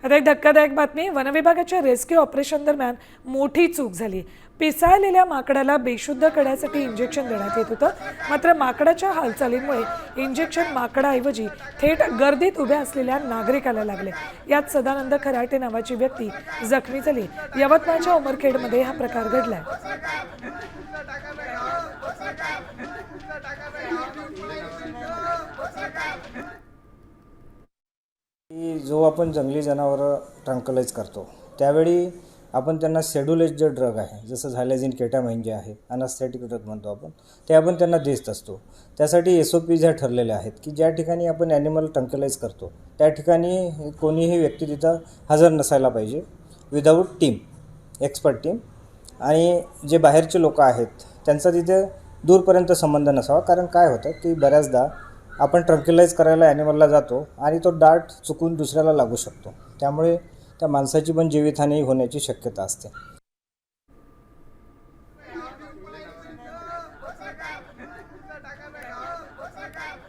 आता एक धक्कादायक बातमी. वनविभागाच्या रेस्क्यू ऑपरेशन दरम्यान मोठी चूक झाली. पिसाळलेल्या माकडाला बेशुद्ध करण्यासाठी इंजेक्शन देण्यात येत होतं. मात्र माकडाच्या हालचालींमुळे इंजेक्शन माकडाऐवजी थेट गर्दीत उभ्या असलेल्या नागरिकाला लागले. यात सदानंद खराटे नावाची व्यक्ती जखमी झाली. यवतमाळच्या उमरखेडमध्ये हा प्रकार घडलाय. जो आपण जंगली जनावरं ट्रंकलाइज करतो त्यावेळी आपण त्यांना शेड्यूलेज जे ड्रग आहे, जसं झायलेझिन केटामाइन जे आहे, अनस्थेटिक ड्रग म्हणतो आपण, ते आपण त्यांना देत असतो. त्यासाठी SOPs ह्या ठरलेल्या आहेत की ज्या ठिकाणी आपण ॲनिमल ट्रंकलाइज करतो त्या ठिकाणी कोणीही व्यक्ती तिथं हजर नसायला पाहिजे, विदाऊट टीम, एक्सपर्ट टीम. आणि जे बाहेरचे लोक आहेत त्यांचा तिथे दूरपर्यंत संबंध नसावा. कारण काय होतं की बऱ्याचदा आपण ट्रंक्युलाइज करायला ॲनिमलला जातो आणि तो डार्ट चुकून दुसऱ्याला लागू शकतो. त्यामुळे त्या माणसाची पण जीवितहानी होण्याची शक्यता असते.